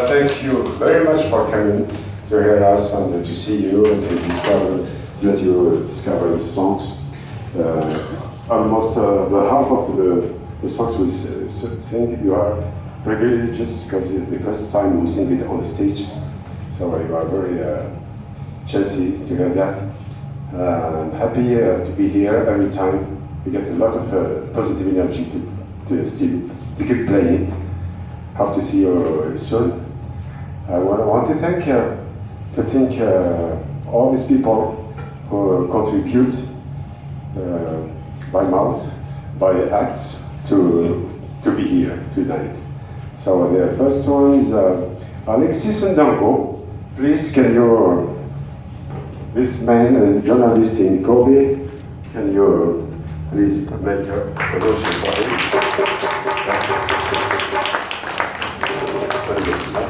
Thank you very much for coming to hear us and to see you and to discover that you discover the songs. Almost the half of the songs we sing, you are privileged because it's the first time we sing it on the stage. So you are very chancy to hear that. I'm happy to be here every time. We get a lot of positive energy to keep playing. Hope to see you soon. I want to thank all these people who contribute by mouth, by acts to be here tonight. So the first one is Alexis Ndango. Please, can you, this man, a journalist in Kobe, can you please make a motion for him?